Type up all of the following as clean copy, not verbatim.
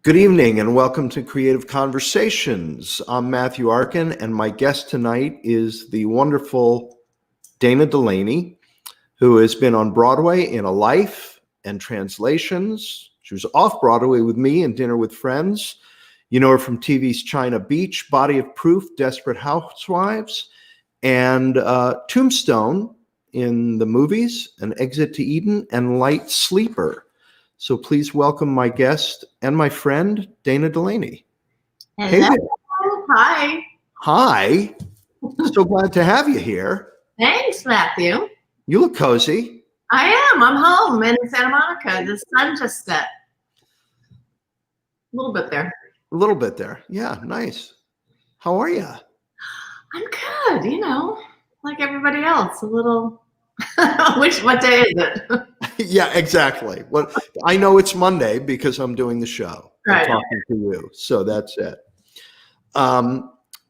Good evening and welcome to Creative Conversations. I'm Matthew Arkin and my guest tonight is the wonderful Dana Delany, who has been on Broadway in A Life and Translations. She was off Broadway with me in Dinner with Friends. You know her from TV's China Beach, Body of Proof, Desperate Housewives, and Tombstone in the movies, An Exit to Eden, and Light Sleeper. So please welcome my guest and my friend, Dana Delany. Hello. Hey there. Hi. Hi. So glad to have you here. Thanks, Matthew. You look cozy. I am. I'm home in Santa Monica. The sun just set. A little bit there. A little bit there. Yeah, nice. How are you? I'm good, like everybody else. A little. What day is it? Yeah, exactly. Well, I know it's Monday because I'm doing the show. Right. I'm talking to you. So that's it.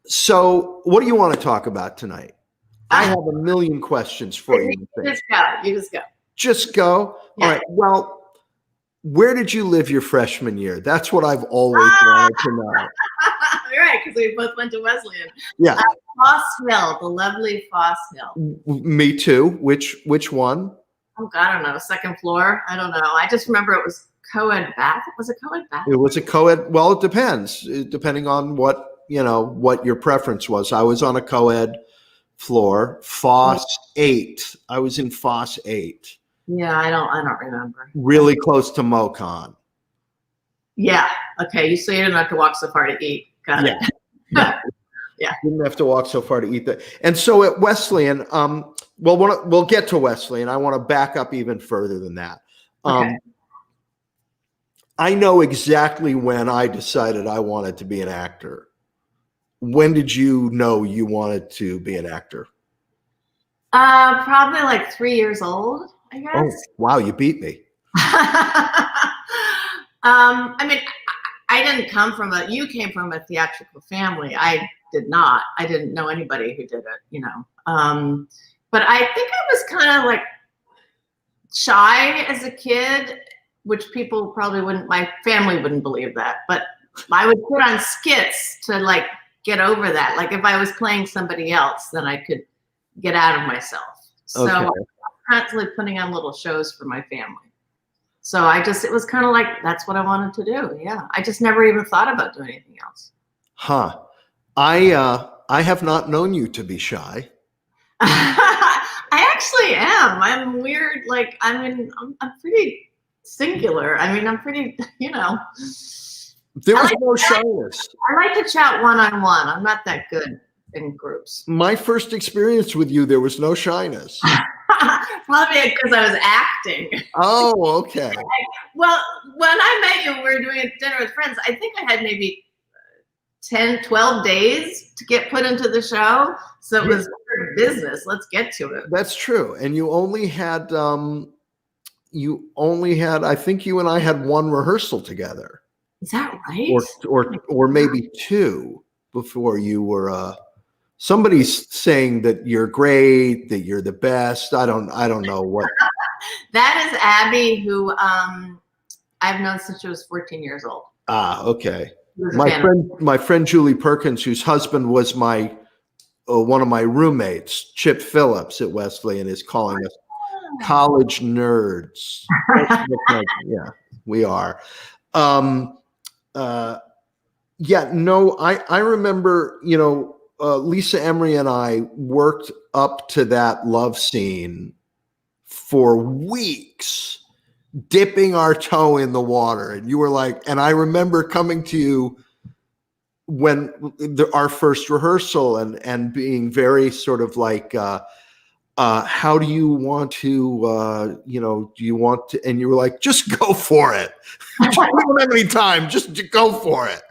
So what do you want to talk about tonight? I have a million questions for you. Just go. You just go. Just go? Yeah. All right. Well, where did you live your freshman year? That's what I've always wanted to know. Right, because we both went to Wesleyan. Yeah. Foss Hill, the lovely Foss Hill. Me too. Which one? Oh, God, I don't know. Second floor? I don't know. I just remember it was co-ed bath. Was it co-ed bath? It was a co-ed. Well, it depends. Depending on what your preference was. I was on a co-ed floor. Foss 8. I was in Foss 8. Yeah, I don't remember. Really close to MoCon. Yeah. Okay. So you didn't have to walk so far to eat. Got it. Yeah. Yeah. Didn't have to walk so far to eat that. And so at Wesleyan, we'll get to Wesleyan. I want to back up even further than that. Okay. I know exactly when I decided I wanted to be an actor. When did you know you wanted to be an actor? Probably like 3 years old, I guess. Oh, wow, you beat me. I mean, you came from a theatrical family. I did not. I didn't know anybody who did it, But I think I was kind of like shy as a kid, which people probably my family wouldn't believe that. But I would put on skits to like get over that. Like if I was playing somebody else, then I could get out of myself. So Okay. I was constantly putting on little shows for my family. So it was kind of like, that's what I wanted to do. Yeah. I just never even thought about doing anything else. Huh. I have not known you to be shy. I actually am. I'm weird. Like, I'm pretty singular. I mean, I'm pretty, There was no shyness. I like to chat one-on-one. I'm not that good in groups. My first experience with you, there was no shyness. Probably because I was acting. Oh, okay. Well, when I met you, we were doing a Dinner with Friends. I think I had maybe 10, 12 days to get put into the show. So it was business. Let's get to it. That's true. And you only had, I think you and I had one rehearsal together. Is that right? Or maybe two before you were, somebody's saying that you're great, that you're the best. I don't know what. That is Abby, who I've known since she was 14 years old. Ah, okay. My friend Julie Perkins, whose husband was one of my roommates, Chip Phillips at Wesleyan, is calling us college nerds. Yeah, we are. I remember, Lisa Emery and I worked up to that love scene for weeks, dipping our toe in the water. And you were like, and I remember coming to you when our first rehearsal and being very sort of like, how do you want to, do you want to, and you were like, just go for it. We don't have any time, just go for it.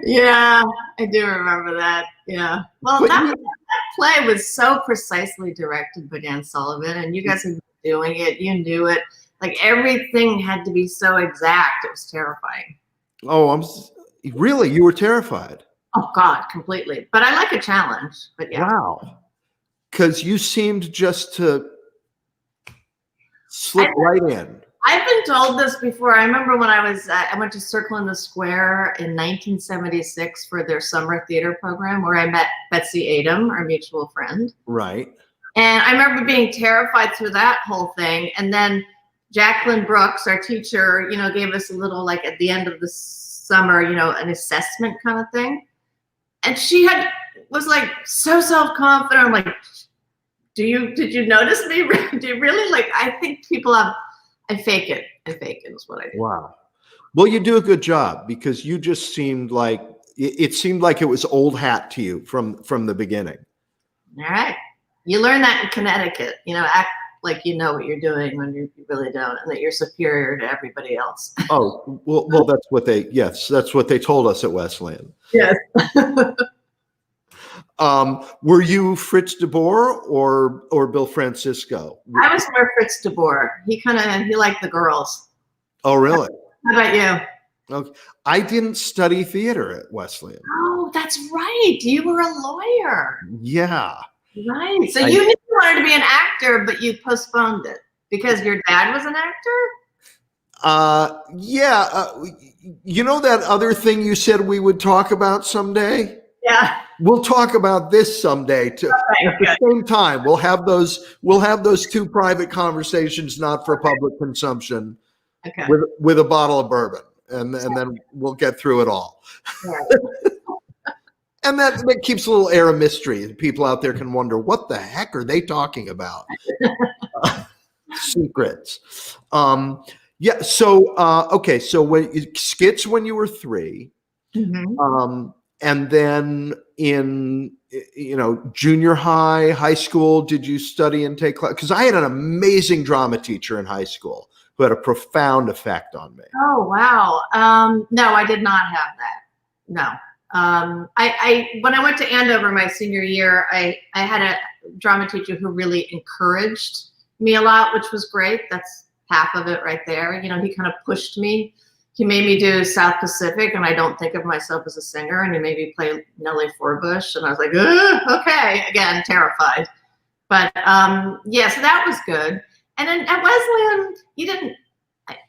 Yeah, I do remember that. Yeah. Well, that play was so precisely directed by Dan Sullivan, and you guys had been doing it. You knew it. Like everything had to be so exact. It was terrifying. Oh, really? You were terrified? Oh God, completely. But I like a challenge. But yeah. Wow. Because you seemed just to slip right in. I've been told this before. I remember when I went to Circle in the Square in 1976 for their summer theater program, where I met Betsy Adam, our mutual friend. Right. And I remember being terrified through that whole thing. And then Jacqueline Brooks, our teacher, gave us a little, like at the end of the summer, an assessment kind of thing. And she was like so self-confident. I'm like, did you notice me? Do you really? Like, I think people have, I fake it is what I do. Wow. Well, you do a good job, because you just seemed like, it seemed like it was old hat to you from the beginning. All right. You learn that in Connecticut, act like you know what you're doing when you really don't, and that you're superior to everybody else. Oh, well, that's what they told us at Wesleyan. Yes. Were you Fritz de Boer or Bill Francisco? I was more Fritz de Boer. He liked the girls. Oh, really? How about you? Okay. I didn't study theater at Wesleyan. Oh, that's right. You were a lawyer. Yeah. Right. So you knew you wanted to be an actor, but you postponed it because your dad was an actor? Yeah. You know that other thing you said we would talk about someday? Yeah. We'll talk about this someday too. Okay, at the same time. We'll have those two private conversations, not for public consumption, okay. with a bottle of bourbon, and then we'll get through it all. Right. And that keeps a little air of mystery. People out there can wonder, what the heck are they talking about? Secrets. Yeah. So, okay. So skits when you were 3, Mm-hmm. and then in, junior high school, did you study and take class? Because I had an amazing drama teacher in high school who had a profound effect on me. Oh, wow. No, I did not have that. No. When I went to Andover my senior year, I had a drama teacher who really encouraged me a lot, which was great. That's half of it right there. He kind of pushed me. He made me do South Pacific, and I don't think of myself as a singer, and he made me play Nellie Forbush, and I was like, okay, again, terrified. But yeah, so that was good. And then at Wesleyan,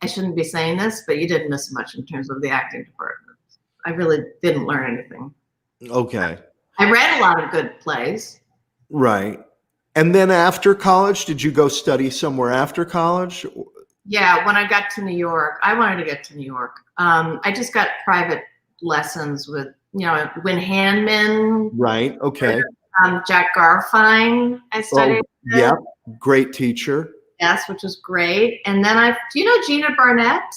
I shouldn't be saying this, but you didn't miss much in terms of the acting department. I really didn't learn anything. Okay. I read a lot of good plays. Right. And then after college, did you go study somewhere after college? Yeah, when I got to New York, I wanted to get to New York. I just got private lessons with, Win Handman. Right. Okay. Jack Garfine, I studied. Oh, yeah. Great teacher. Yes, which was great. And then do you know Gina Barnett?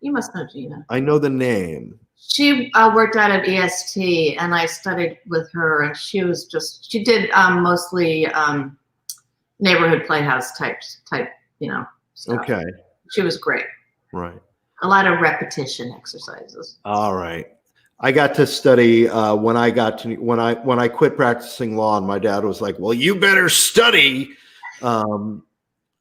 You must know Gina. I know the name. She worked out at EST, and I studied with her, and she did mostly neighborhood playhouse type, stuff. Okay. She was great. Right. A lot of repetition exercises. All right. I got to study when I quit practicing law, and my dad was like, "Well, you better study."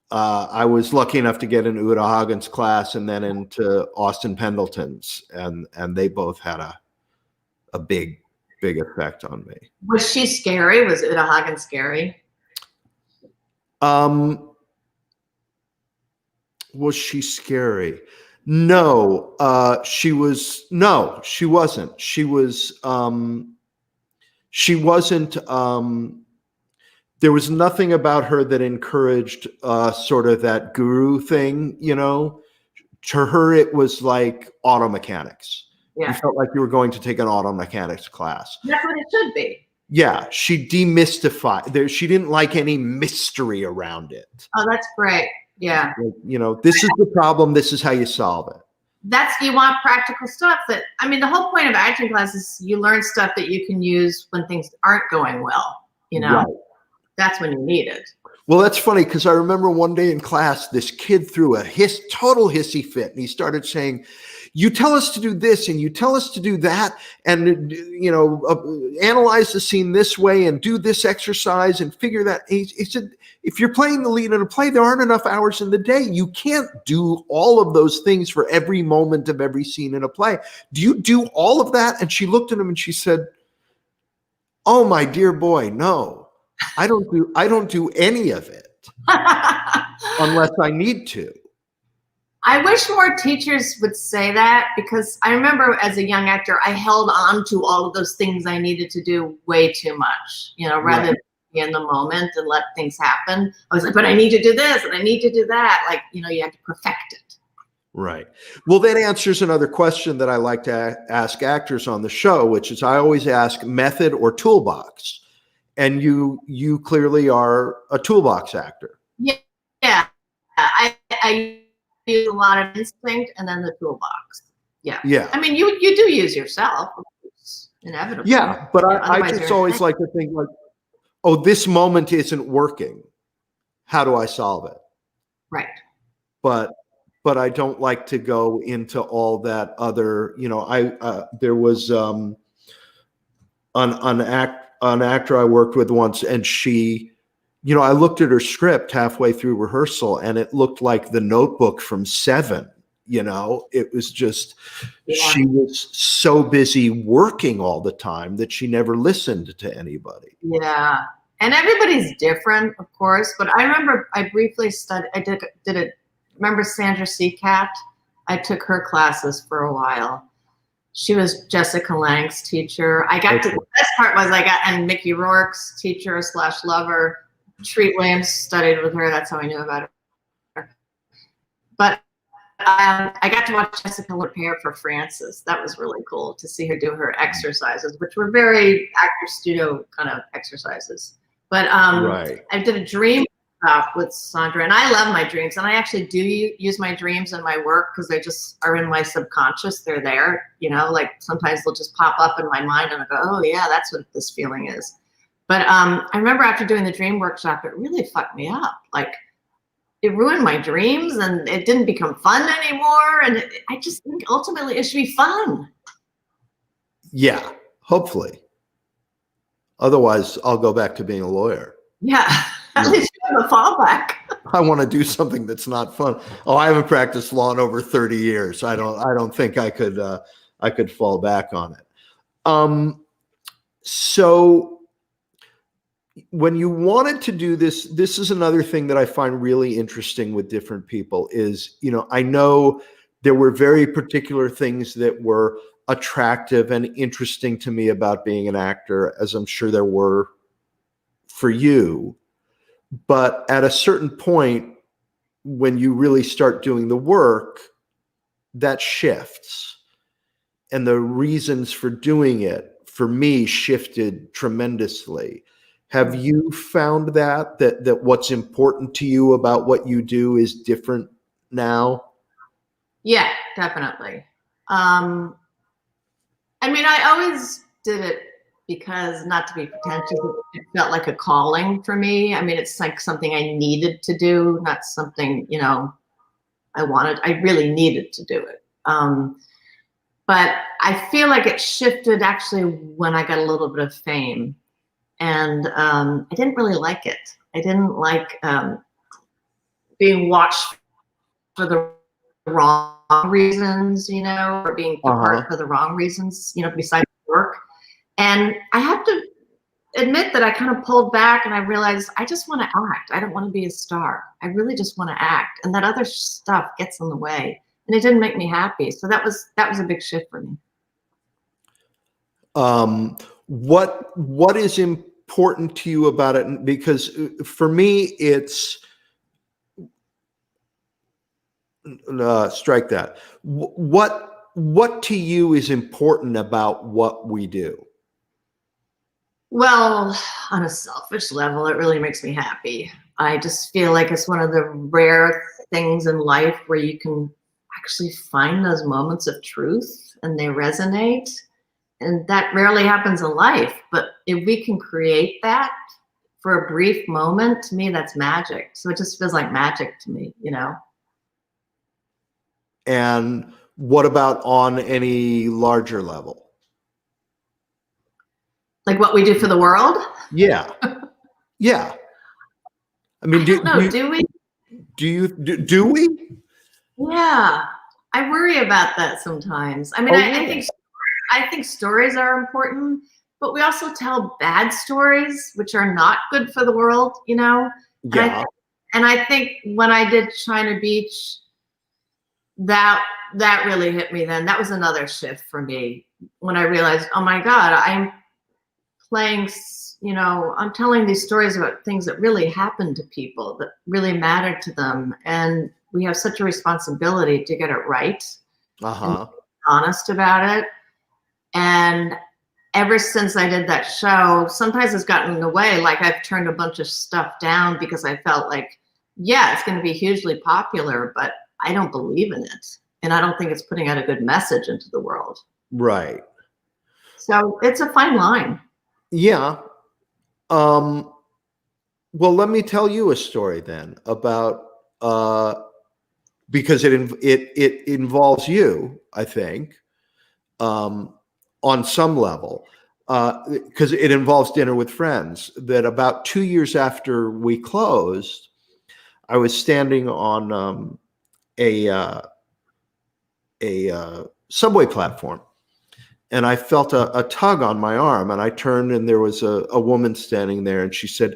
I was lucky enough to get in Uta Hagen's class and then into Austin Pendleton's, and they both had a big effect on me. Was she scary? Was Uta Hagen scary? Was she scary? No, she wasn't. She wasn't. There was nothing about her that encouraged sort of that guru thing, To her, it was like auto mechanics. Yeah. You felt like you were going to take an auto mechanics class. That's what it should be. Yeah, she demystified. She didn't like any mystery around it. Oh, that's great. Yeah. This is the problem. This is how you solve it. You want practical stuff the whole point of acting class is you learn stuff that you can use when things aren't going well, Right. That's when you need it. Well, that's funny, because I remember one day in class, this kid threw a total hissy fit, and he started saying, "You tell us to do this, and you tell us to do that, and analyze the scene this way, and do this exercise, and figure that." He said, "If you're playing the lead in a play, there aren't enough hours in the day. You can't do all of those things for every moment of every scene in a play. Do you do all of that?" And she looked at him and she said, "Oh, my dear boy, no. I don't do any of it unless I need to." I wish more teachers would say that, because I remember as a young actor, I held on to all of those things I needed to do way too much, rather than be in the moment and let things happen. I was like, but I need to do this and I need to do that. Like, you have to perfect it. Right. Well, that answers another question that I like to ask actors on the show, which is I always ask method or toolbox. And you clearly are a toolbox actor. Yeah. I use a lot of instinct and then the toolbox. Yeah. Yeah. I mean, you do use yourself, inevitably. Yeah, but I just always like to think like, oh, this moment isn't working. How do I solve it? Right. But I don't like to go into all that other, there was an actor I worked with once, and she, I looked at her script halfway through rehearsal and it looked like The Notebook from Seven. It was just, she was so busy working all the time that she never listened to anybody. Yeah. And everybody's different, of course, but I remember I briefly studied, remember Sandra Seacat? I took her classes for a while. She was Jessica Lang's teacher. The best part was and Mickey Rourke's teacher / lover. Treat Williams studied with her. That's how I knew about her. But I got to watch Jessica prepare for Frances. That was really cool to see her do her exercises, which were very actor studio kind of exercises. But I did a dream with Sandra, and I love my dreams, and I actually do use my dreams in my work because they just are in my subconscious. They're there, like sometimes they'll just pop up in my mind and I go, oh yeah, that's what this feeling is. But I remember after doing the dream workshop, it really fucked me up. Like, it ruined my dreams and it didn't become fun anymore. And I just think ultimately it should be fun. Yeah, hopefully. Otherwise, I'll go back to being a lawyer. Yeah, at least you have a fallback. I want to do something that's not fun. Oh, I haven't practiced law in over 30 years. I don't think I could fall back on it. So when you wanted to do this is another thing that I find really interesting with different people is, I know there were very particular things that were attractive and interesting to me about being an actor, as I'm sure there were for you. But at a certain point, when you really start doing the work, that shifts. And the reasons for doing it, for me, shifted tremendously. Have you found that what's important to you about what you do is different now? Yeah, definitely. I mean, I always did it because, not to be pretentious, it felt like a calling for me. I mean, it's like something I needed to do, not something, I really needed to do it. But I feel like it shifted actually when I got a little bit of fame. And I didn't really like it. I didn't like being watched for the wrong reasons, or being apart for the wrong reasons, besides work. And I have to admit that I kind of pulled back and I realized I just want to act. I don't want to be a star. I really just want to act. And that other stuff gets in the way. And it didn't make me happy. So that was a big shift for me. What is important to you about it? Because for me, it's strike that. What to you is important about what we do? Well, on a selfish level, it really makes me happy. I just feel like it's one of the rare things in life where you can actually find those moments of truth and they resonate. And that rarely happens in life. But if we can create that for a brief moment, to me, that's magic. So it just feels like magic to me, And what about on any larger level? Like what we do for the world? Yeah. Yeah. I mean, do we? Do we? Yeah. I worry about that sometimes. I mean, I think stories are important, but we also tell bad stories, which are not good for the world, Yeah. And I think when I did China Beach, that really hit me then. That was another shift for me when I realized, oh my God, I'm playing, I'm telling these stories about things that really happened to people, that really mattered to them. And we have such a responsibility to get it right and be honest about it. And ever since I did that show, sometimes it's gotten in the way. Like I've turned a bunch of stuff down because I felt like, yeah, it's going to be hugely popular, but I don't believe in it. And I don't think it's putting out a good message into the world. Right. So it's a fine line. Yeah. Well, let me tell you a story then about, because it involves you, I think, on some level, because it involves Dinner with Friends. That about 2 years after we closed, I was standing on a subway platform, and I felt a tug on my arm, and I turned, and there was a woman standing there, and she said,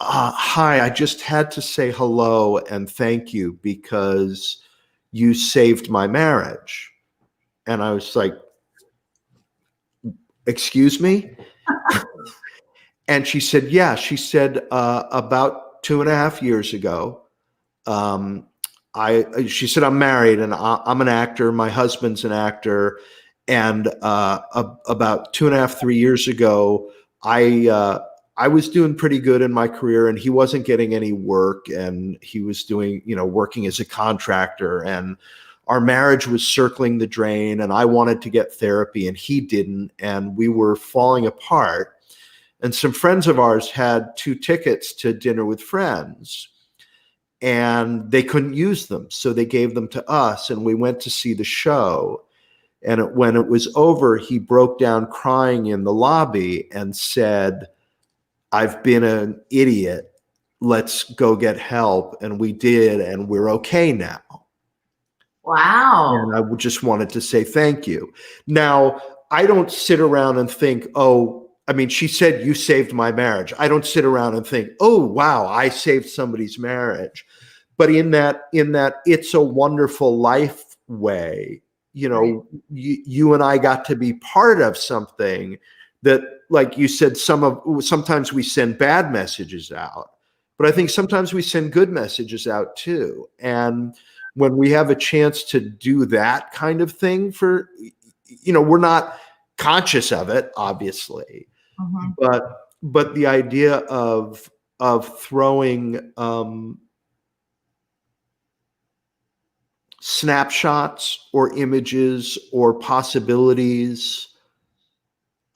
hi, I just had to say hello and thank you because you saved my marriage. And I was like, excuse me? And she said, yeah. She said, about 2.5 years ago, she said, I'm married and I'm an actor. My husband's an actor. And about 2.5, 3 years ago, I was doing pretty good in my career, and he wasn't getting any work, and he was doing, working as a contractor, and our marriage was circling the drain, and I wanted to get therapy and he didn't, and we were falling apart. And some friends of ours had 2 tickets to Dinner with Friends, and they couldn't use them, so they gave them to us, and we went to see the show. And when it was over, he broke down crying in the lobby and said, I've been an idiot. Let's go get help. And we did, and we're okay now. Wow. And I just wanted to say thank you. Now, I don't sit around and think, she said you saved my marriage. I don't sit around and think, oh, wow, I saved somebody's marriage. But in that It's a Wonderful Life way, right. You and I got to be part of something that, like you said, sometimes we send bad messages out, but I think sometimes we send good messages out too. And when we have a chance to do that kind of thing we're not conscious of it, obviously, but the idea of throwing snapshots or images or possibilities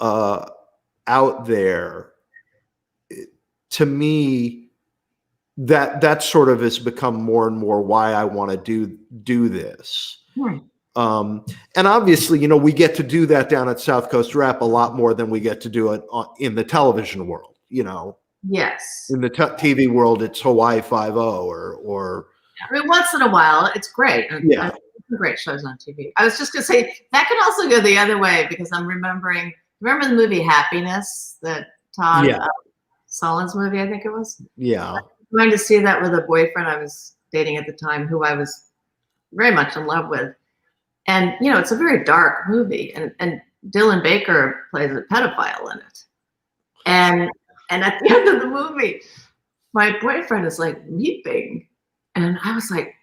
out there, to me, that sort of has become more and more why I want to do this. Right. And obviously, we get to do that down at South Coast Rep a lot more than we get to do it in the television world. Yes. In the TV world, it's Hawaii 5-0 or. Once in a while, it's great. Yeah. Great shows on TV. I was just going to say that can also go the other way, because I'm remember the movie Happiness, that Todd Solondz movie, I think it was. Yeah. I was going to see that with a boyfriend I was dating at the time, who I was very much in love with. And, it's a very dark movie, and Dylan Baker plays a pedophile in it. And at the end of the movie, my boyfriend is like weeping. And I was like,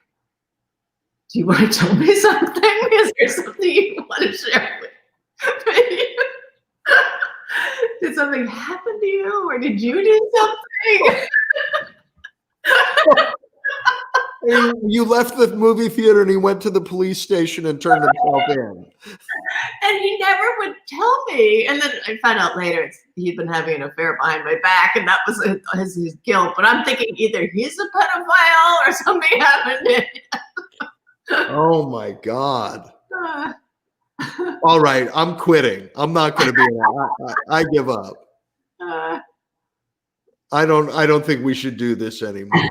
do you want to tell me something? Is there something you want to share with me? Did something happen to you, or did you do something? You left the movie theater and he went to the police station and turned himself in. And he never would tell me. And then I found out later he'd been having an affair behind my back, and that was his guilt. But I'm thinking either he's a pedophile or something happened to him. Oh my God. All right, I'm quitting. I'm not going to be. I give up. I don't think we should do this anymore.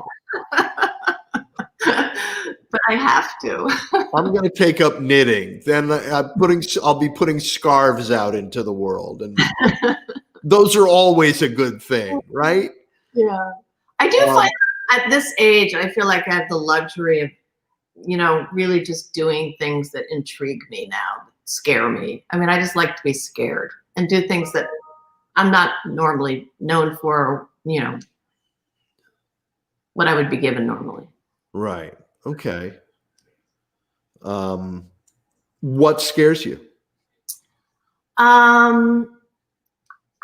But I have to. I'm going to take up knitting. Then I'll be putting scarves out into the world, and those are always a good thing, right? Yeah, I do find at this age, I feel like I have the luxury of really just doing things that intrigue me now, scare me. I mean, I just like to be scared and do things that I'm not normally known for, what I would be given normally. Right. Okay. What scares you?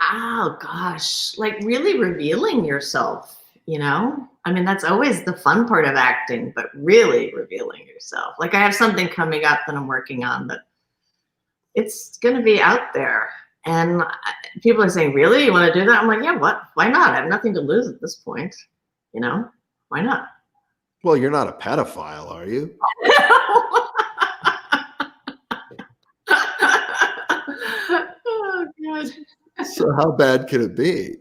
Oh gosh, like really revealing yourself, I mean, that's always the fun part of acting, but really revealing yourself. Like I have something coming up that I'm working on that it's going to be out there. And people are saying, really, you want to do that? I'm like, yeah, why not? I have nothing to lose at this point. Why not? Well, you're not a pedophile, are you? Oh, God. So how bad can it be?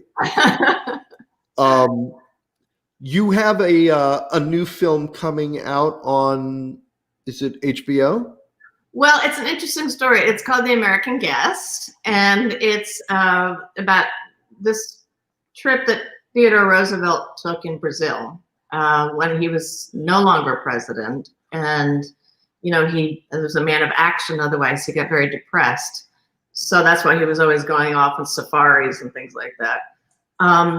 You have a new film coming out on, is it HBO? Well, it's an interesting story. It's called The American Guest, and it's about this trip that Theodore Roosevelt took in Brazil when he was no longer president. And, he was a man of action, otherwise he got very depressed. So that's why he was always going off on safaris and things like that.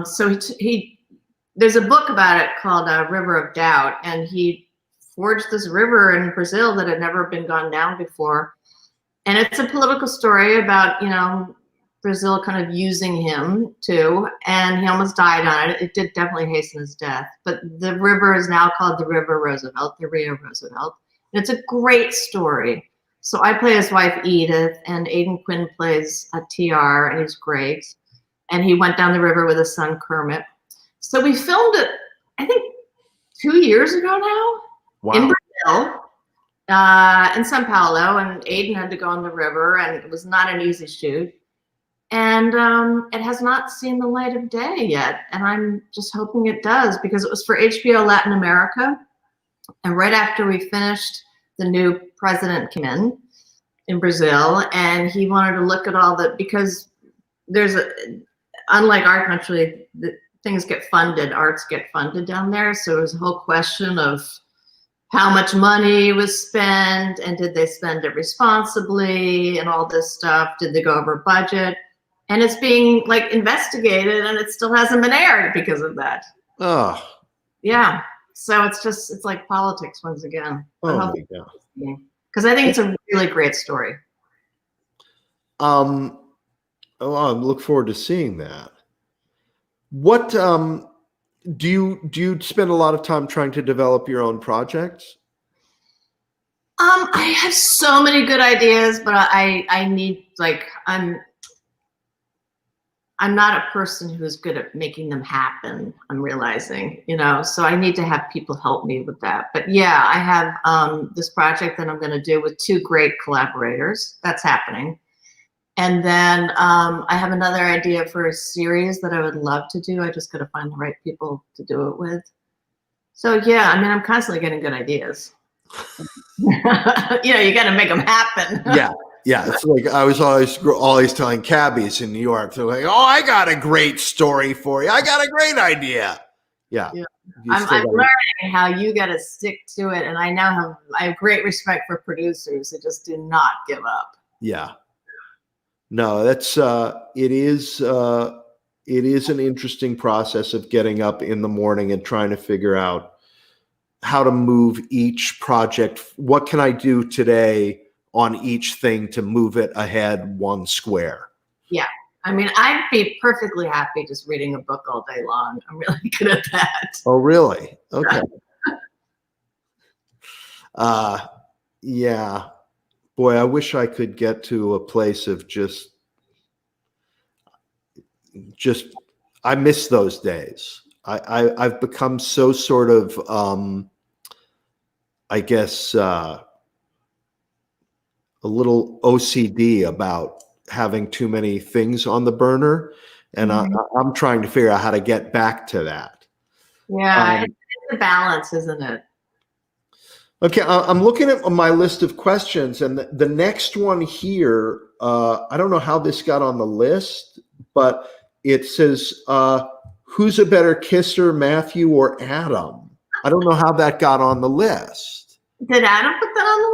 So there's a book about it called River of Doubt, and he forged this river in Brazil that had never been gone down before. And it's a political story about, Brazil kind of using him too, and he almost died on it. It did definitely hasten his death. But the river is now called the River Roosevelt, the Rio Roosevelt. And it's a great story. So I play his wife, Edith, and Aidan Quinn plays a TR, and he's great. And he went down the river with his son, Kermit. So we filmed it, I think, 2 years ago now. Wow. In Brazil, in Sao Paulo, and Aidan had to go on the river, and it was not an easy shoot. And it has not seen the light of day yet, and I'm just hoping it does, because it was for HBO Latin America. And right after we finished, the new president came in Brazil, and he wanted to look at all because unlike our country, things get funded, arts get funded down there. So it was a whole question of how much money was spent, and did they spend it responsibly, and all this stuff. Did they go over budget? And it's being investigated, and it still hasn't been aired because of that. Oh. Yeah. So it's like politics once again. Oh my God. Because I think it's a really great story. I look forward to seeing that. What do you spend a lot of time trying to develop your own projects? I have so many good ideas, but I need I'm not a person who's good at making them happen, I'm realizing, so I need to have people help me with that. But yeah, I have this project that I'm going to do with 2 great collaborators. That's happening. And then I have another idea for a series that I would love to do. I just got to find the right people to do it with. So yeah, I mean, I'm constantly getting good ideas. You got to make them happen. Yeah. It's like I was always telling cabbies in New York, they're like, "Oh, I got a great story for you. I got a great idea." Yeah. I'm learning how you got to stick to it, and I have great respect for producers that just do not give up. Yeah. No, that's it is an interesting process of getting up in the morning and trying to figure out how to move each project. What can I do today on each thing to move it ahead 1 square? Yeah. I mean, I'd be perfectly happy just reading a book all day long. I'm really good at that. Oh, really? Okay. Yeah. Boy, I wish I could get to a place of just I miss those days. I've become so sort of, I guess, a little OCD about having too many things on the burner. And I'm trying to figure out how to get back to that. Yeah, it's a balance, isn't it? Okay, I'm looking at my list of questions, and the next one here, I don't know how this got on the list, but it says, who's a better kisser, Matthew or Adam? I don't know how that got on the list. Did Adam put that on the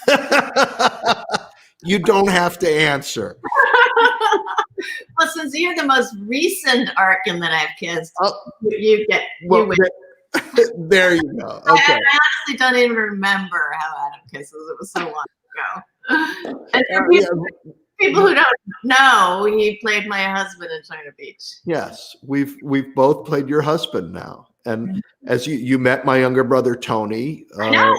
list? You don't have to answer. Well, since you're the most recent Arkin that I've kissed, Oh, you well, win. there you go. I Okay. honestly don't even remember how Adam kisses. It was so long ago. And for people who don't know, he played my husband in China Beach. Yes, we've both played your husband now, and as you met my younger brother Tony. I know.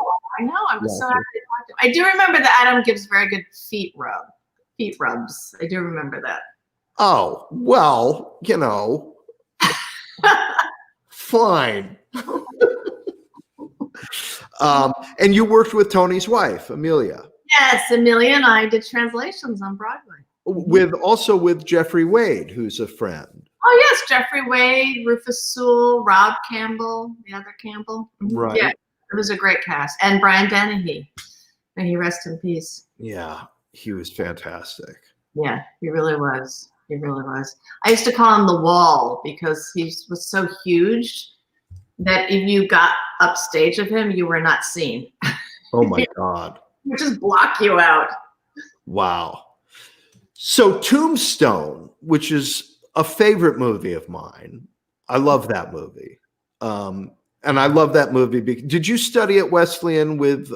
I was so happy to talk to him. I do remember that Adam gives very good feet rubs. I do remember that. Oh well, fine. And you worked with Tony's wife, Amelia. Yes, Amelia and I did translations on Broadway. With Jeffrey Wade, who's a friend. Oh yes, Jeffrey Wade, Rufus Sewell, Rob Campbell, the other Campbell. Right. Yeah, it was a great cast. And Brian Dennehy. May he rest in peace. Yeah, he was fantastic. Yeah, he really was. He really was. I used to call him the Wall because he was so huge that if you got upstage of him, you were not seen. Oh my God. He would just block you out. Wow. So Tombstone, which is a favorite movie of mine. I love that movie. And I love that movie. Did you study at Wesleyan with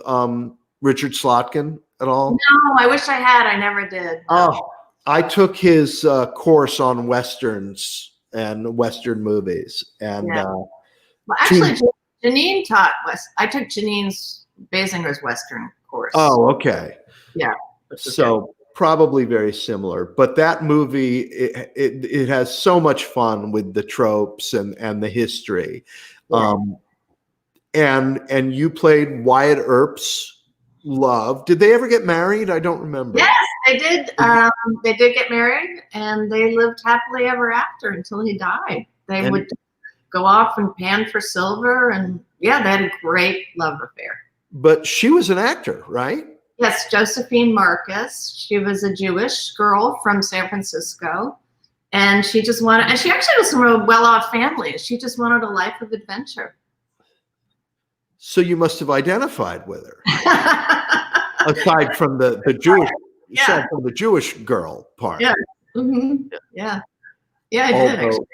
Richard Slotkin at all? No, I wish I had. I never did. Oh, I took his course on Westerns and Western movies. And well, actually, Janine taught I took Janine's Basinger's Western course. Oh, okay. Yeah. So probably very similar, but that movie, it has so much fun with the tropes and the history. Yeah. And you played Wyatt Earp's love. Did they ever get married? I don't remember. Yes, they did. They did get married, and they lived happily ever after until he died. They would go off and pan for silver, and yeah, they had a great love affair. But she was an actor, right? Yes, Josephine Marcus. She was a Jewish girl from San Francisco, and she just wanted, and she actually was from a well-off family. She just wanted a life of adventure. So you must have identified with her, aside from the Jewish, aside from the Jewish girl part. Yeah, yeah, I did. Actually.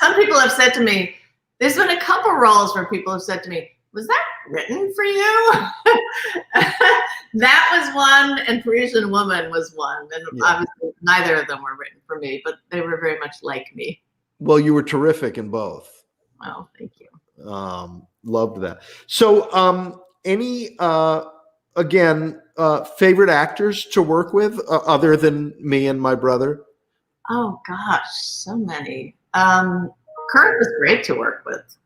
Some people have said to me, there's been a couple roles where people have said to me, was that written for you? That was one, and Parisian Woman was one. And obviously neither of them were written for me, but they were very much like me. Well, you were terrific in both. Oh, thank you. Loved that. So any, favorite actors to work with other than me and my brother? Oh, gosh, so many. Kurt was great to work with.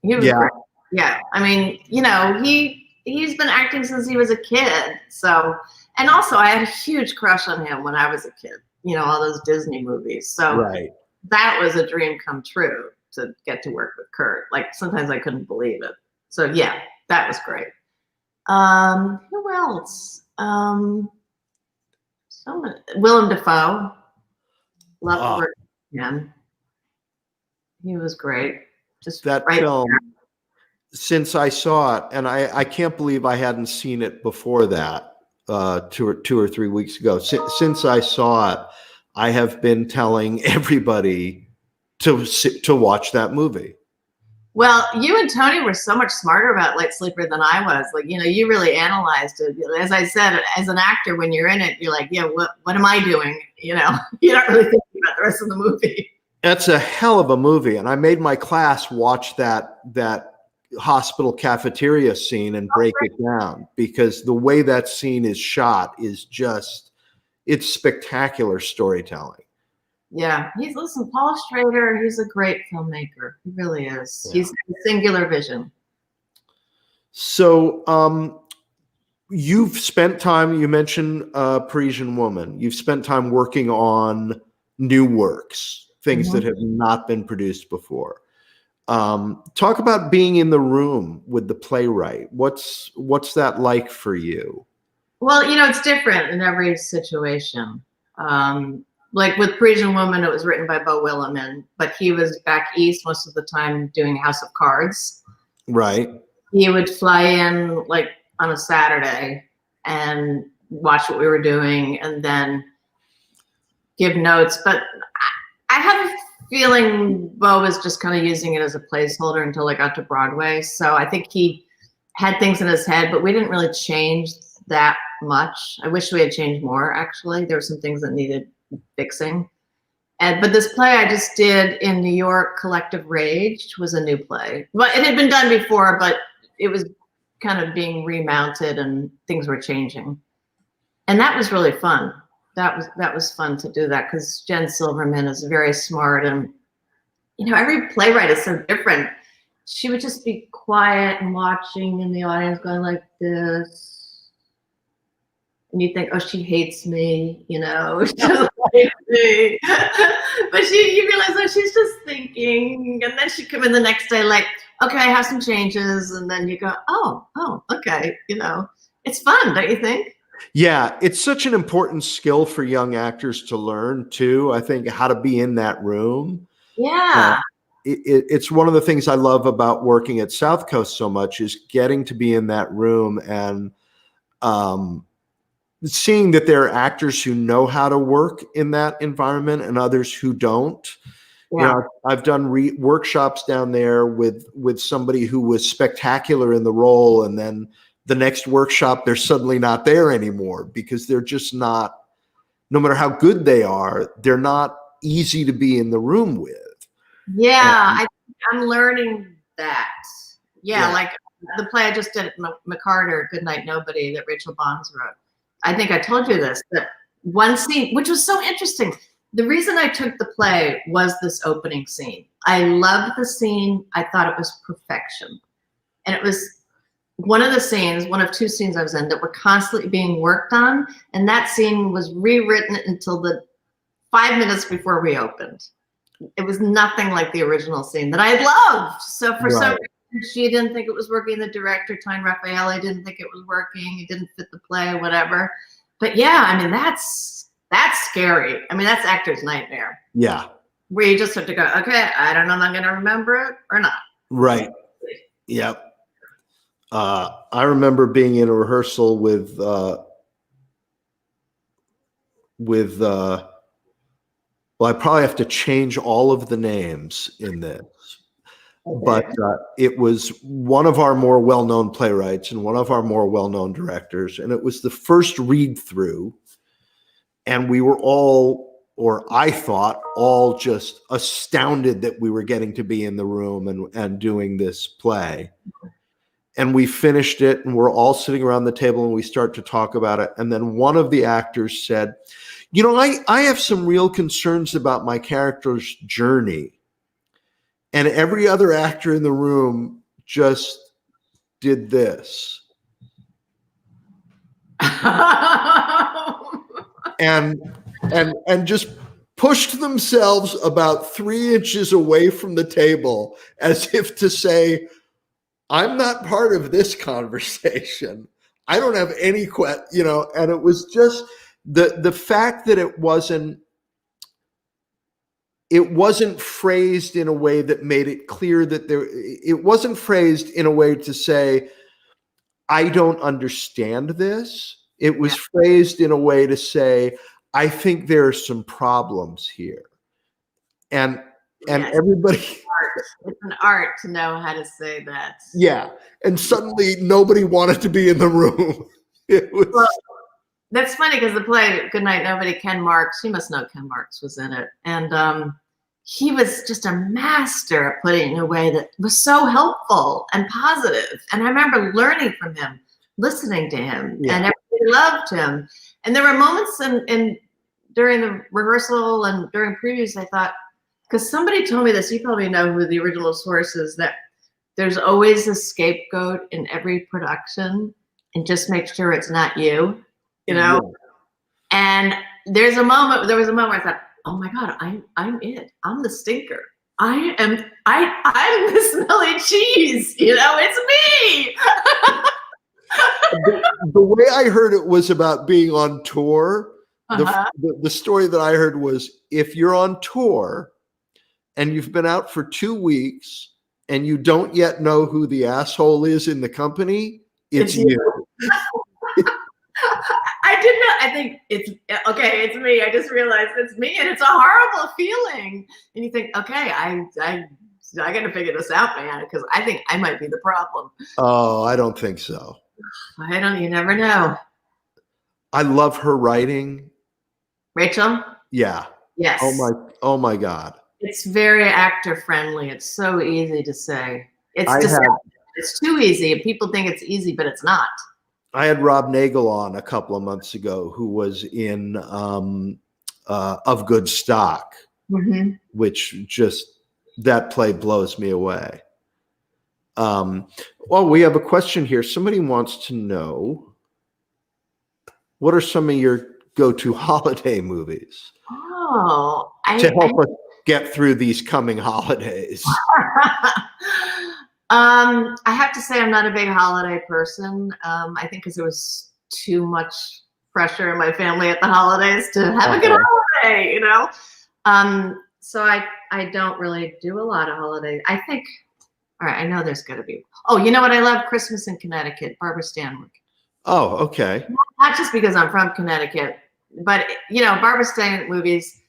He was great. Yeah, I mean, he's been acting since he was a kid. So, and also I had a huge crush on him when I was a kid. All those Disney movies. So that was a dream come true to get to work with Kurt. Like sometimes I couldn't believe it. So yeah, that was great. Who else? So many. Willem Dafoe. Love to work with him. He was great. Just that film. Since I saw it, and I can't believe I hadn't seen it before that 2 or 3 weeks ago. Since I saw it, I have been telling everybody to watch that movie. Well, you and Tony were so much smarter about Light Sleeper than I was. Like, you really analyzed it. As I said, as an actor, when you're in it, you're like, yeah, what am I doing? You're not really thinking about the rest of the movie. That's a hell of a movie, and I made my class watch that hospital cafeteria scene and break it down, because the way that scene is shot is it's spectacular storytelling. Yeah, Paul Schrader, he's a great filmmaker. He really is. Yeah. He's a singular vision. So you've spent time, you mentioned Parisian Woman. You've spent time working on new works, things that have not been produced before. Talk about being in the room with the playwright. What's that like for you? Well, it's different in every situation. Like with Parisian Woman, it was written by Beau Willimon, but he was back east most of the time doing House of Cards. Right. he would fly in like on a Saturday and watch what we were doing and then give notes. But I have a feeling Bo was just kind of using it as a placeholder until I got to Broadway. So I think he had things in his head, but we didn't really change that much. I wish we had changed more, actually. There were some things that needed fixing. But this play I just did in New York, Collective Rage, was a new play. Well, it had been done before, but it was kind of being remounted and things were changing. And that was really fun. That was fun to do that because Jen Silverman is very smart, and every playwright is so different. She would just be quiet and watching in the audience going like this. And you think, oh, she hates me, she doesn't like me. But you realize, oh, she's just thinking. And then she'd come in the next day like, okay, I have some changes. And then you go, oh, okay. It's fun, don't you think? Yeah, it's such an important skill for young actors to learn too. I think how to be in that room. Yeah. It's one of the things I love about working at South Coast so much is getting to be in that room and seeing that there are actors who know how to work in that environment and others who don't. Yeah. I've done workshops down there with somebody who was spectacular in the role, and then the next workshop, they're suddenly not there anymore because they're just not, no matter how good they are, they're not easy to be in the room with. Yeah, I'm learning that. Yeah, like the play I just did at McCarter, Goodnight, Nobody, that Rachel Bonds wrote. I think I told you this, that one scene, which was so interesting. The reason I took the play was this opening scene. I loved the scene. I thought it was perfection. And it was one of two scenes I was in that were constantly being worked on. And that scene was rewritten until the 5 minutes before we opened. It was nothing like the original scene that I loved. So for some reason, she didn't think it was working. The director, Tyne Raffaele, didn't think it was working. It didn't fit the play, whatever. But yeah, I mean, that's scary. I mean, that's actor's nightmare. Yeah. Where you just have to go, okay, I don't know if I'm going to remember it or not. Right. Yep. I remember being in a rehearsal with well, I probably have to change all of the names in this, but it was one of our more well-known playwrights and one of our more well-known directors, and it was the first read-through, and we were all, or I thought, all just astounded that we were getting to be in the room and doing this play. And we finished it, and we're all sitting around the table, and we start to talk about it, and then one of the actors said, I have some real concerns about my character's journey. And every other actor in the room just did this. and just pushed themselves about 3 inches away from the table as if to say, I'm not part of this conversation. I don't have any and it was just the fact that it wasn't phrased in a way that made it clear that it wasn't phrased in a way to say, I don't understand this. It was phrased in a way to say, I think there are some problems here. And everybody, it's an art to know how to say that. Yeah. And suddenly nobody wanted to be in the room. It was. Well, that's funny because the play Goodnight, Nobody, Ken Marks, you must know Ken Marks was in it. And he was just a master at putting it in a way that was so helpful and positive. And I remember learning from him, listening to him, and everybody loved him. And there were moments during the rehearsal and during previews, I thought, because somebody told me this, you probably know who the original source is, that there's always a scapegoat in every production, and just make sure it's not you. And there was a moment where I thought, oh my God, I'm it. I'm the stinker. I'm the smelly cheese. It's me. The way I heard it was about being on tour. The story that I heard was, if you're on tour and you've been out for 2 weeks and you don't yet know who the asshole is in the company, it's you. I did not. I think it's okay. It's me. I just realized it's me, and it's a horrible feeling. And you think, okay, I got to figure this out, man, because I think I might be the problem. Oh, I don't think so. I don't. You never know. I love her writing. Rachel. Yeah. Yes. Oh my God. It's very actor friendly. It's so easy to say. It's too easy, and people think it's easy, but it's not. I had Rob Nagel on a couple of months ago, who was in Of Good Stock, which just, that play blows me away. Well, we have a question here. Somebody wants to know, what are some of your go-to holiday movies? Oh, to help us get through these coming holidays. I have to say I'm not a big holiday person. I think because there was too much pressure in my family at the holidays to have a good holiday, you know? So I don't really do a lot of holidays. I think, all right, I know there's got to be. Oh, you know what? I love Christmas in Connecticut, Barbara Stanwyck. Oh, okay. Not just because I'm from Connecticut, but, you know, Barbara Stanwyck movies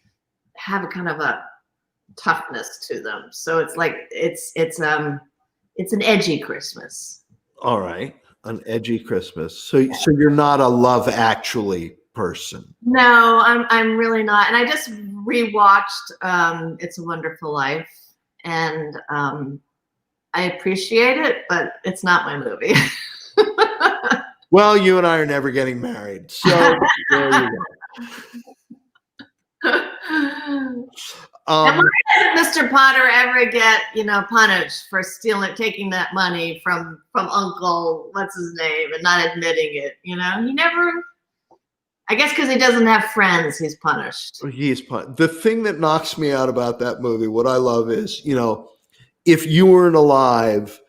have a kind of a toughness to them. So it's like, it's an edgy Christmas. All right. An edgy Christmas. So you're not a Love Actually person. No, I'm really not. And I just rewatched It's a Wonderful Life, and I appreciate it, but it's not my movie. Well, you and I are never getting married. So there you go. And why doesn't Mr. Potter ever get, punished for taking that money from Uncle, what's his name, and not admitting it? He never. I guess because he doesn't have friends, he's punished. He's punished. The thing that knocks me out about that movie, what I love is, if you weren't alive,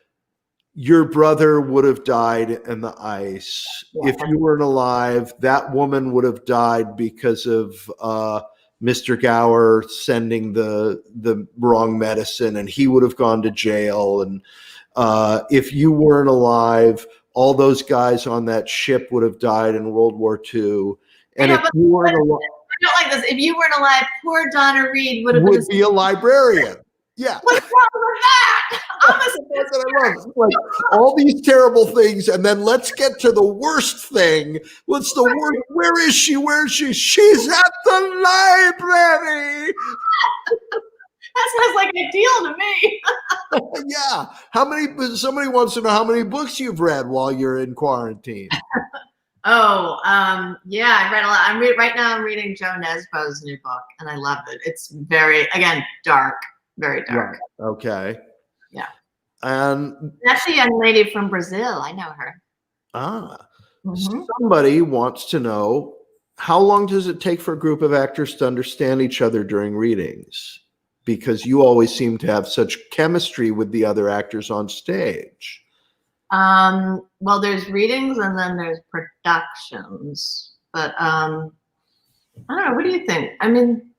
your brother would have died in the ice. Yeah. If you weren't alive, that woman would have died because of Mr. Gower sending the wrong medicine, and he would have gone to jail. And if you weren't alive, all those guys on that ship would have died in World War II. And if you weren't alive, I don't like this. If you weren't alive, poor Donna Reed would be a librarian. Yeah. What's wrong with that? That's what I love. Like all these terrible things, and then let's get to the worst thing. What's the worst? Where is she? Where is she? She's at the library. That sounds like a deal to me. Yeah. Somebody wants to know how many books you've read while you're in quarantine. Yeah, I read a lot. Right now I'm reading Joe Nesbo's new book, and I love it. It's very, again, dark. Very dark. Yeah. Okay. Yeah. And that's the young lady from Brazil. I know her. Somebody wants to know, how long does it take for a group of actors to understand each other during readings? Because you always seem to have such chemistry with the other actors on stage. Well, there's readings and then there's productions. But I don't know. What do you think? I mean,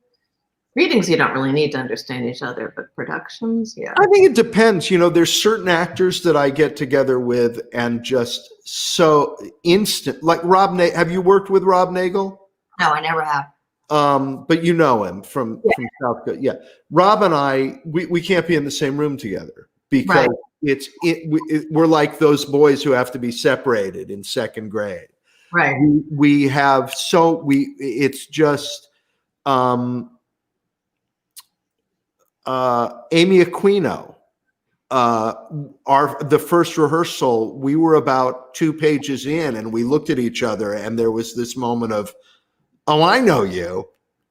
readings, you don't really need to understand each other, but productions, yeah. I think it depends. There's certain actors that I get together with and just so instant, like Rob Nagel. Have you worked with Rob Nagel? No, I never have. But you know him from South Korea. Yeah. Rob and I, we can't be in the same room together because we're like those boys who have to be separated in second grade. Right. It's just, Amy Aquino, the first rehearsal, we were about 2 pages in and we looked at each other and there was this moment of, oh, I know you.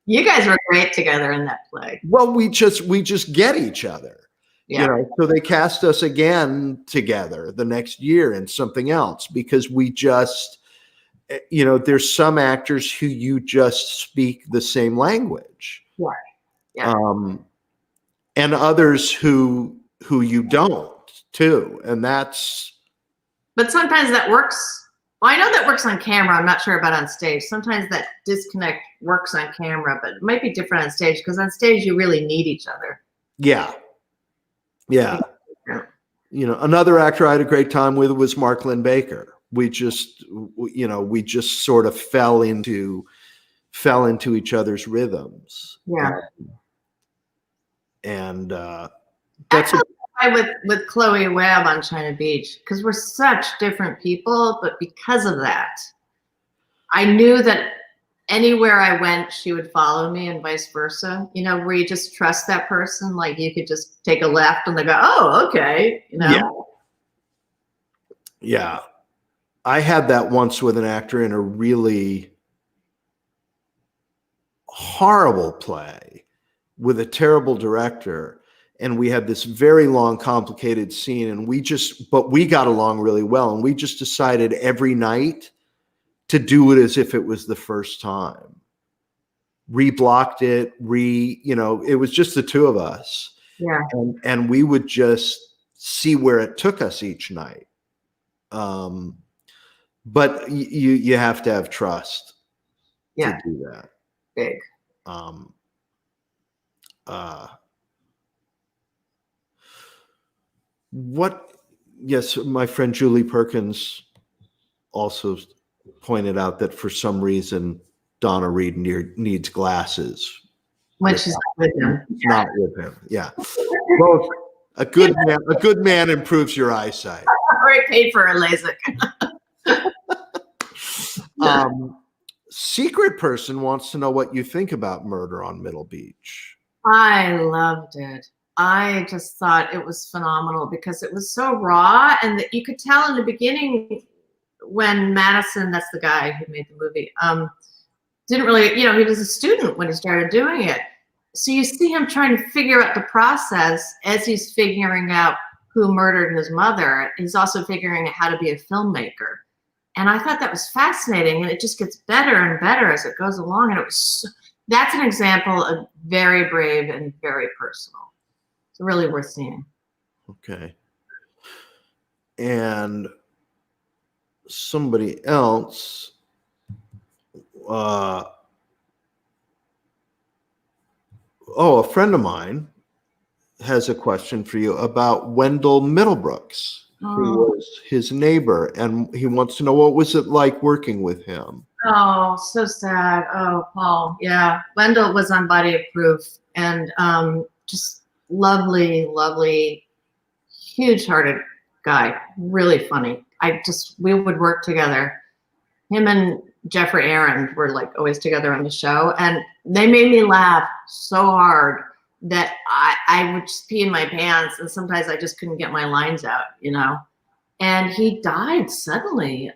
You guys were great together in that play. Well, we just get each other. Yeah. So they cast us again together the next year in something else because we just, there's some actors who you just speak the same language. Right. Yeah. And others who you don't too. And that's. But sometimes that works. Well, I know that works on camera. I'm not sure about on stage. Sometimes that disconnect works on camera, but it might be different on stage because on stage you really need each other. Yeah. Yeah. Another actor I had a great time with was Mark Lynn Baker. We just sort of fell into each other's rhythms. Yeah. And that's with Chloe Webb on China Beach, because we're such different people, but because of that, I knew that anywhere I went, she would follow me, and vice versa. Where you just trust that person, like you could just take a left and they go, oh, okay. Yeah. I had that once with an actor in a really horrible play with a terrible director. And we had this very long, complicated scene, and but we got along really well. And we just decided every night to do it as if it was the first time. Reblocked it, it was just the two of us. Yeah. And we would just see where it took us each night. But you have to have trust to do that. Big. Yes, my friend Julie Perkins also pointed out that for some reason Donna Reed needs glasses. When she's not with him. Not with him. Yeah. Well, a good man improves your eyesight. I already paid for a LASIK. Secret Person wants to know what you think about Murder on Middle Beach. I loved it. I just thought it was phenomenal because it was so raw, and that you could tell in the beginning when Madison, that's the guy who made the movie, didn't really, he was a student when he started doing it. So you see him trying to figure out the process as he's figuring out who murdered his mother. He's also figuring out how to be a filmmaker. And I thought that was fascinating, and it just gets better and better as it goes along. And that's an example of very brave and very personal. It's really worth seeing. Okay. And somebody else, a friend of mine has a question for you about Wendell Middlebrooks, who was his neighbor, and he wants to know, what was it like working with him? Oh, so sad. Oh, Paul. Yeah. Wendell was on Body of Proof, and just lovely, huge-hearted guy. Really funny. We would work together. Him and Jeffrey Arend were like always together on the show, and they made me laugh so hard that I would just pee in my pants, and sometimes I just couldn't get my lines out, And he died suddenly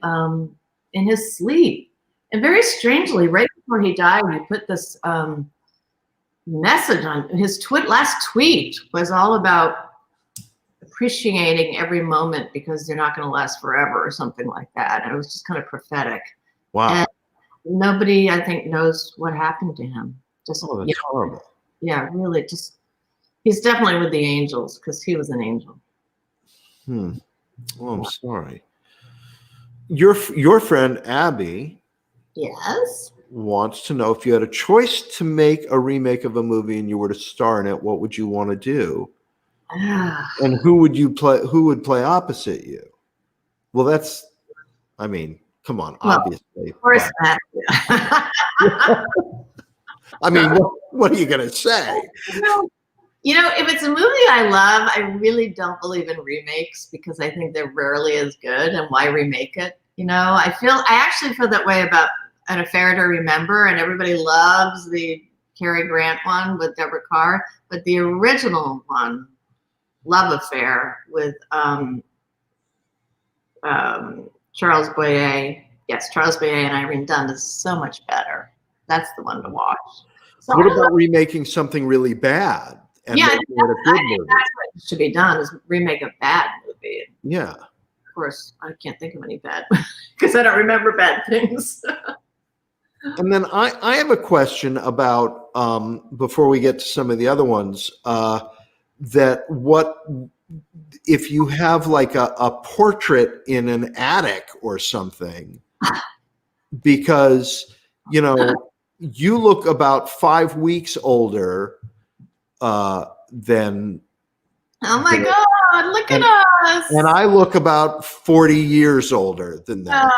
in his sleep. And very strangely, right before he died, he put this message on his last tweet was all about appreciating every moment because they're not going to last forever or something like that. And it was just kind of prophetic. Wow. And nobody, I think, knows what happened to him. That's horrible. Yeah, really, he's definitely with the angels because he was an angel. Oh, I'm sorry. Your friend Abby, yes, wants to know, if you had a choice to make a remake of a movie and you were to star in it, what would you want to do? And who would play opposite you? Well, come on, obviously. Of course, that. What are you going to say? If it's a movie I love, I really don't believe in remakes because I think they're rarely as good, and why remake it? I actually feel that way about An Affair to Remember, and everybody loves the Cary Grant one with Deborah Kerr, but the original one, Love Affair with Charles Boyer. Yes, Charles Boyer and Irene Dunne is so much better. That's the one to watch. So what about remaking something really bad? And yeah, making it a good movie? That's what should be done, is remake a bad movie. Yeah. Of course, I can't think of any bad because I don't remember bad things. And then I have a question about, before we get to some of the other ones, that if you have like a portrait in an attic or something, because, you look about 5 weeks older than Oh my God, look at us. And I look about 40 years older than them.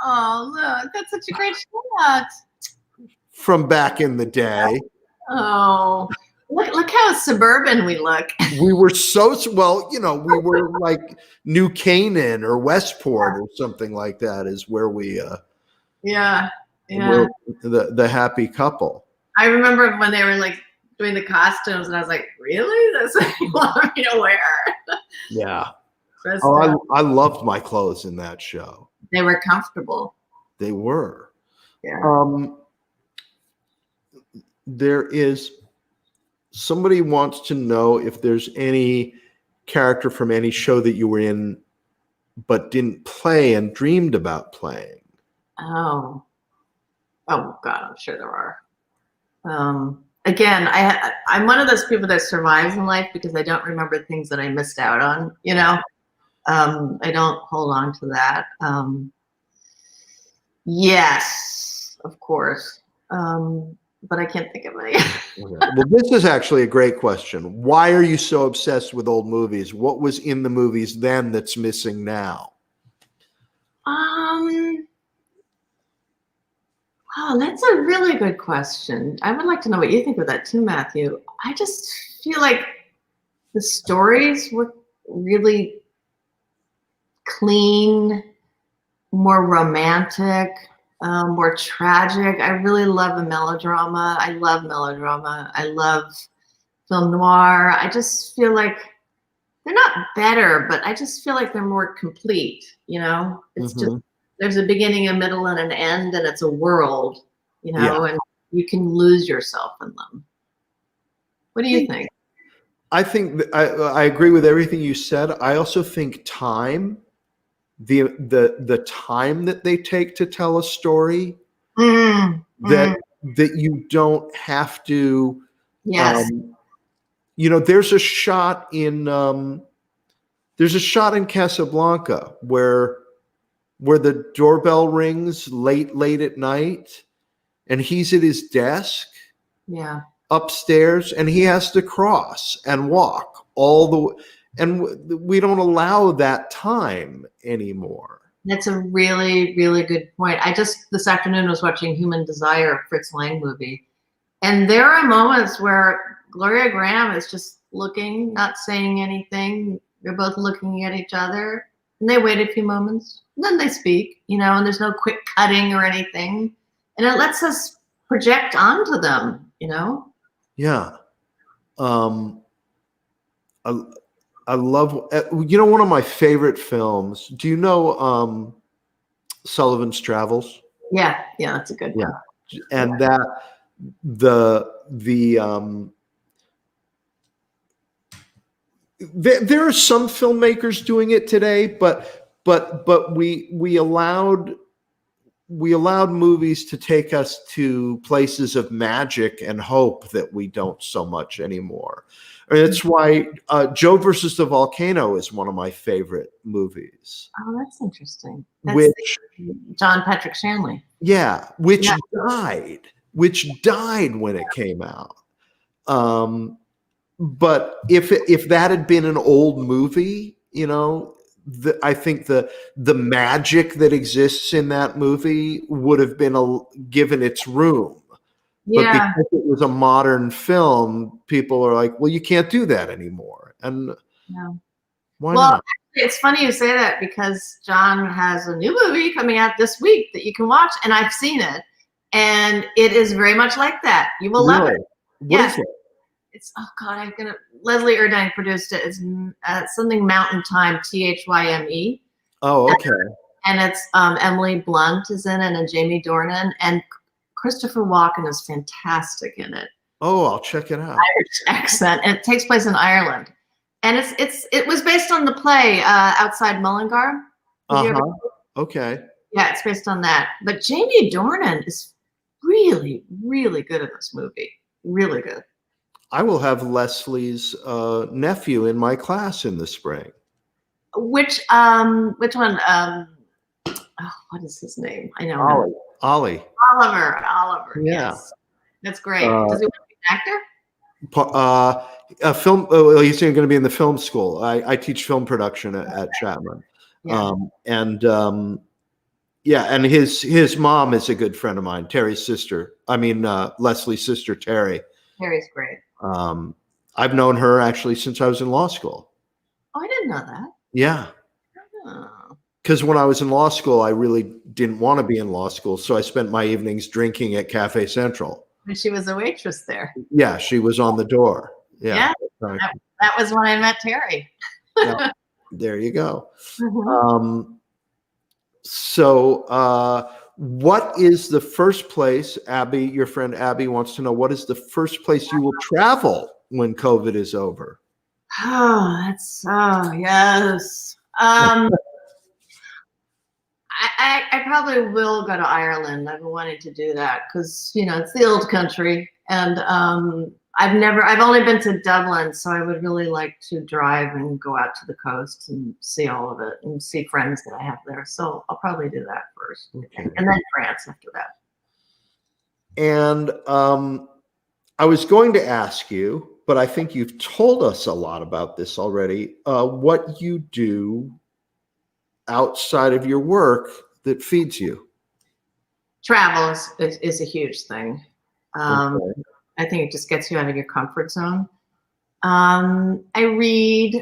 Oh, look, that's such a great shot. From back in the day. Oh, look how suburban we look. We were we were like New Canaan or Westport or something like that is where we Yeah. were the happy couple. I remember when they were like doing the costumes, and I was like, really? That's what you want me to wear? Yeah. Oh, I loved my clothes in that show. They were comfortable. They were. Yeah. There is somebody wants to know if there's any character from any show that you were in but didn't play and dreamed about playing. Oh God, I'm sure there are. Again, I'm one of those people that survives in life because I don't remember things that I missed out on. I don't hold on to that. Yes, of course. But I can't think of any. Well, this is actually a great question. Why are you so obsessed with old movies? What was in the movies then that's missing now? Oh, that's a really good question. I would like to know what you think of that too, Matthew. I just feel like the stories were really clean, more romantic, more tragic. I really love a melodrama. I love melodrama. I love film noir. I just feel like they're not better, but I just feel like they're more complete. It's just there's a beginning, a middle, and an end, and it's a world, and you can lose yourself in them. What do you think? I think I agree with everything you said. I also think time, the time that they take to tell a story, that you don't have to. Yes. There's a shot in Casablanca where the doorbell rings late at night, and he's at his desk. Yeah. Upstairs, and he has to cross and walk all the way, and we don't allow that time anymore. That's a really, really good point. I just this afternoon was watching Human Desire, a Fritz Lang movie, and there are moments where Gloria Graham is just looking, not saying anything. They're both looking at each other, and they wait a few moments, and then they speak, and there's no quick cutting or anything, and it lets us project onto them, Yeah. I love, one of my favorite films. Do you know Sullivan's Travels? Yeah, that's a good one. And that there are some filmmakers doing it today, but we allowed movies to take us to places of magic and hope that we don't so much anymore. And that's why Joe versus the Volcano is one of my favorite movies. Oh, that's interesting. That's John Patrick Shanley. Yeah, which died when it came out. But if that had been an old movie, I think the magic that exists in that movie would have been given its room. Yeah. But because it was a modern film, people are like, well, you can't do that anymore. And why not? It's funny you say that because John has a new movie coming out this week that you can watch, and I've seen it, and it is very much like that. You will love it. What is it? It's Leslie Erdine produced it. It's something Mountain Time, THYME. Oh, okay. And it's Emily Blunt is in it, and Jamie Dornan, and Christopher Walken is fantastic in it. Oh, I'll check it out. Irish accent, and it takes place in Ireland, and it was based on the play Outside Mullingar. Okay. Yeah, it's based on that. But Jamie Dornan is really, really good in this movie. Really good. I will have Leslie's nephew in my class in the spring. Which one? What is his name? I know. Ollie. Oliver. Yeah. Yes. That's great. Does he want to be an actor? A film. Well, he's going to be in the film school. I teach film production at Chapman. Yeah. Yeah, and his mom is a good friend of mine, Terry's sister. I mean, Leslie's sister, Terry. Terry's great. I've known her actually since I was in law school. Oh, I didn't know that. Yeah. Oh. Because when I was in law school, I really didn't want to be in law school, so I spent my evenings drinking at Cafe Central. And she was a waitress there. Yeah, she was on the door. Yeah. That was when I met Terry. Yeah, there you go. Mm-hmm. So what is the first place, Abby, your friend Abby wants to know, what is the first place you will travel when COVID is over? Yes. I probably will go to Ireland. I've been wanting to do that because, it's the old country. And I've only been to Dublin, so I would really like to drive and go out to the coast and see all of it and see friends that I have there. So I'll probably do that first. Okay. And then France after that. And I was going to ask you, but I think you've told us a lot about this already, what you do outside of your work that feeds you. Travel is a huge thing. Okay. I think it just gets you out of your comfort zone. I read.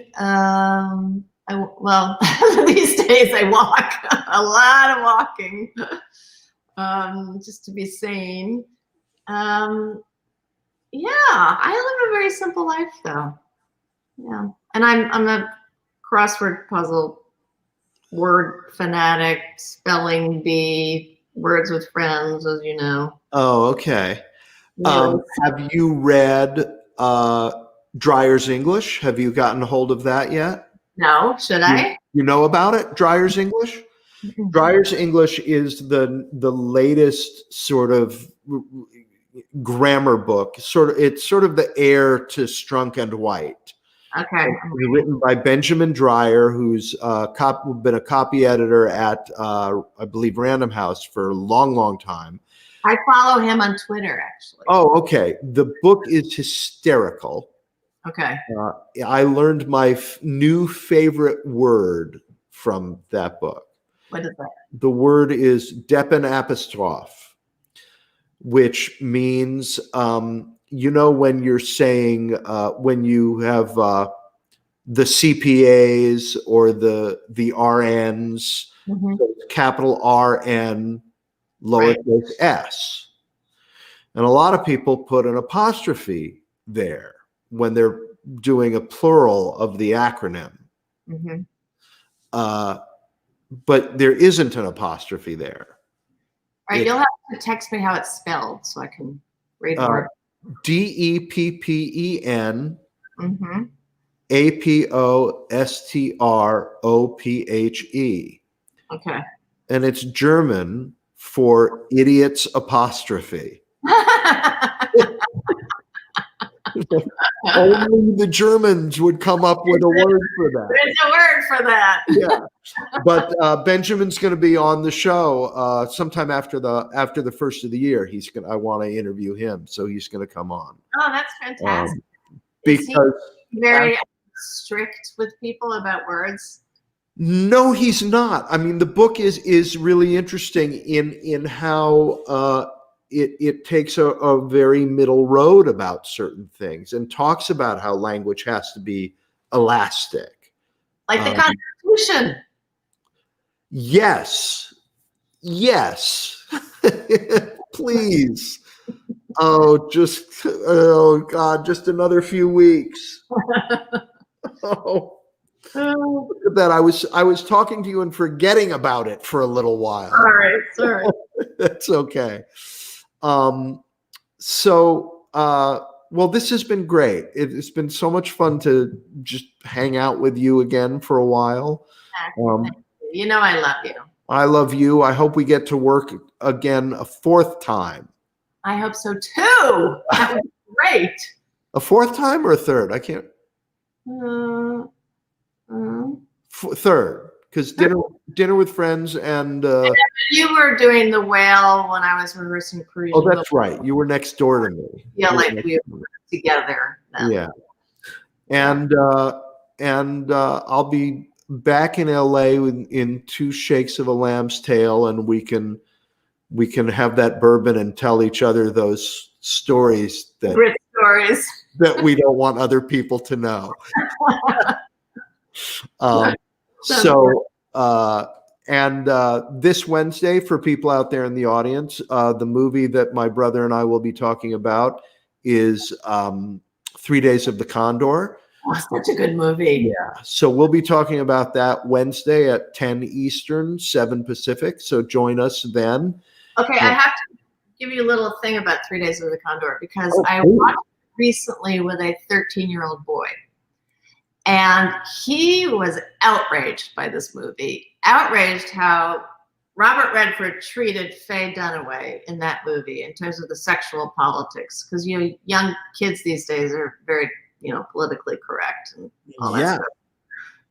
These days I walk. A lot of walking, just to be sane. I live a very simple life, though. Yeah, and I'm a crossword puzzle word fanatic, spelling bee, words with friends, as you know. Oh, okay. Yes. Have you read Dreyer's English? Have you gotten a hold of that yet? No, should I? You know about it, Dreyer's English? Dreyer's English is the latest sort of grammar book. It's sort of the heir to Strunk and White. Okay. It's written by Benjamin Dreyer, who's been a copy editor at, I believe, Random House for a long, long time. I follow him on Twitter, actually. Oh, okay. The book is hysterical. Okay. I learned my new favorite word from that book. What is that? The word is Deppen apostrophe, which means, when you're saying, when you have the CPAs or the RNs, Mm-hmm. so capital RN, lowercase s. And a lot of people put an apostrophe there when they're doing a plural of the acronym. Mm-hmm. But there isn't an apostrophe there. All right, you'll have to text me how it's spelled so I can read the word. Deppen Mm-hmm. apostrophe. Okay. And it's German for idiot's apostrophe. Only the Germans would come up with a word for that. There's a word for that. Yeah, but Benjamin's going to be on the show sometime after the first of the year. I want to interview him, so he's going to come on. Oh, that's fantastic. Because is he very strict with people about words? No, he's not. I mean, the book is really interesting in how it takes a very middle road about certain things and talks about how language has to be elastic. Like the Constitution. Yes. Please. Oh God, just another few weeks. Look at that. I was talking to you and forgetting about it for a little while. Sorry. That's okay. Well, this has been great. It's been so much fun to just hang out with you again for a while. You know I love you. I love you. I hope we get to work again a fourth time. I hope so too. That would be great. A fourth time or a third? I can't. Third. Third. because dinner with friends and. You were doing The Whale when I was rehearsing Parisian. Oh, that's right. You were next door to me. Yeah, like we were together then. Yeah, and I'll be back in LA in 2 shakes of a lamb's tail, and we can have that bourbon and tell each other those stories Grit stories that we don't want other people to know. This Wednesday, for people out there in the audience, the movie that my brother and I will be talking about is 3 Days of the Condor. Oh, such a good movie. Yeah. So we'll be talking about that Wednesday at 10 Eastern, 7 Pacific. So join us then. Okay, I have to give you a little thing about 3 Days of the Condor because I watched it recently with a 13-year-old boy. And he was outraged by this movie, outraged how Robert Redford treated Faye Dunaway in that movie in terms of the sexual politics. Because, young kids these days are very, politically correct and all that stuff.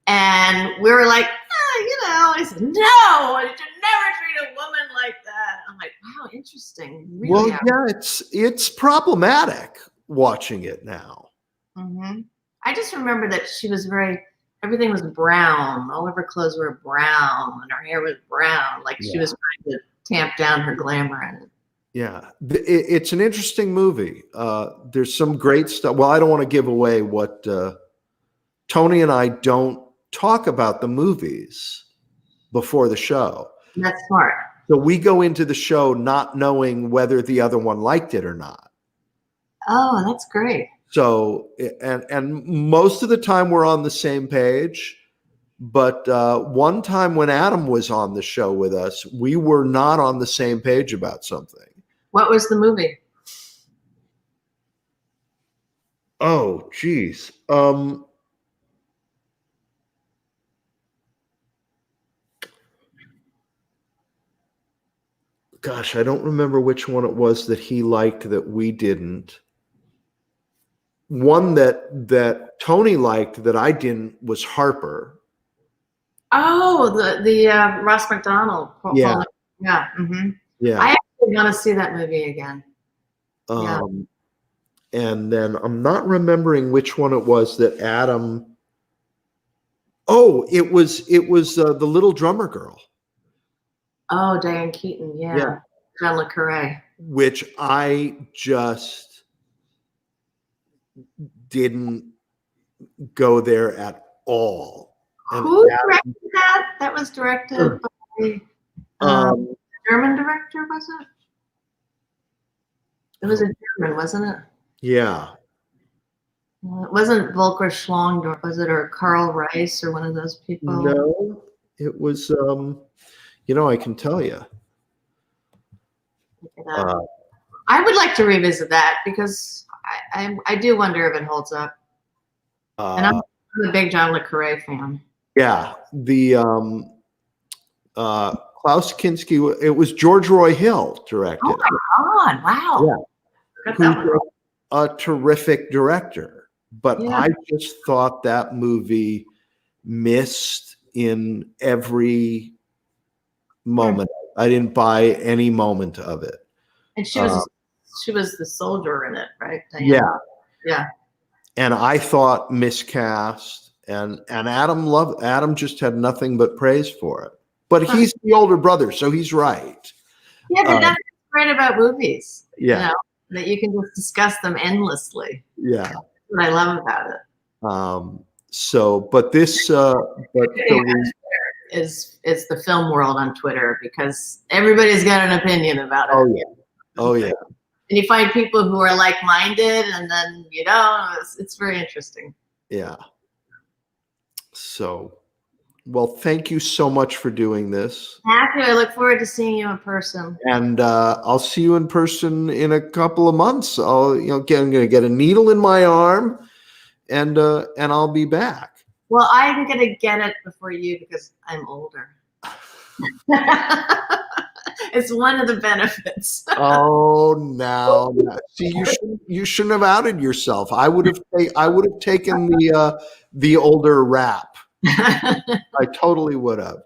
And we were like, I said, no, you should never treat a woman like that. I'm like, wow, interesting. Really it's problematic watching it now. Mm-hmm. I just remember that she was everything was brown. All of her clothes were brown and her hair was brown. Like she was trying to tamp down her glamour in it. Yeah. It's an interesting movie. There's some great stuff. Well, I don't want to give away what Tony and I don't talk about the movies before the show. That's smart. So we go into the show not knowing whether the other one liked it or not. Oh, that's great. So, and most of the time we're on the same page, but one time when Adam was on the show with us, we were not on the same page about something. What was the movie? Oh, geez. Gosh, I don't remember which one it was that he liked that we didn't. One that Tony liked that I didn't was Harper. Oh, the Ross McDonald. Yeah. Yeah. Mm-hmm. Yeah. I actually want to see that movie again. And then I'm not remembering which one it was that Adam. Oh, it was the Little Drummer Girl. Oh, Diane Keaton. Yeah. John Le Carre. Which I just didn't go there at all. And who directed that? That was directed by German director, was it? It was a German, wasn't it? Yeah. It wasn't Volker Schlongdorf, was it, or Carl Reiss, or one of those people? No, it was. I can tell you. I would like to revisit that because I do wonder if it holds up. And I'm a big John Le Carre fan. Yeah, the Klaus Kinski. It was George Roy Hill directed. Oh my God! Wow. Yeah, who's a terrific director. But I just thought that movie missed in every moment. I didn't buy any moment of it. And she was the soldier in it, right? Diane? Yeah. Yeah. And I thought miscast, and Adam just had nothing but praise for it. But he's the older brother, so he's right. Yeah, but that's great about movies. Yeah. That you can just discuss them endlessly. Yeah. That's what I love about it. Is the film world on Twitter, because everybody's got an opinion about it. Oh yeah. And you find people who are like-minded, and then it's very interesting. Yeah. So, well, thank you so much for doing this. Matthew, I look forward to seeing you in person. And I'll see you in person in a couple of months. I'm going to get a needle in my arm, and I'll be back. Well, I'm going to get it before you because I'm older. It's one of the benefits. Oh, no. See, you shouldn't have outed yourself. I would have taken the older rap. I totally would have.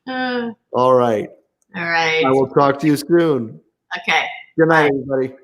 All All right. right. I will talk to you soon. Okay. Good night, everybody.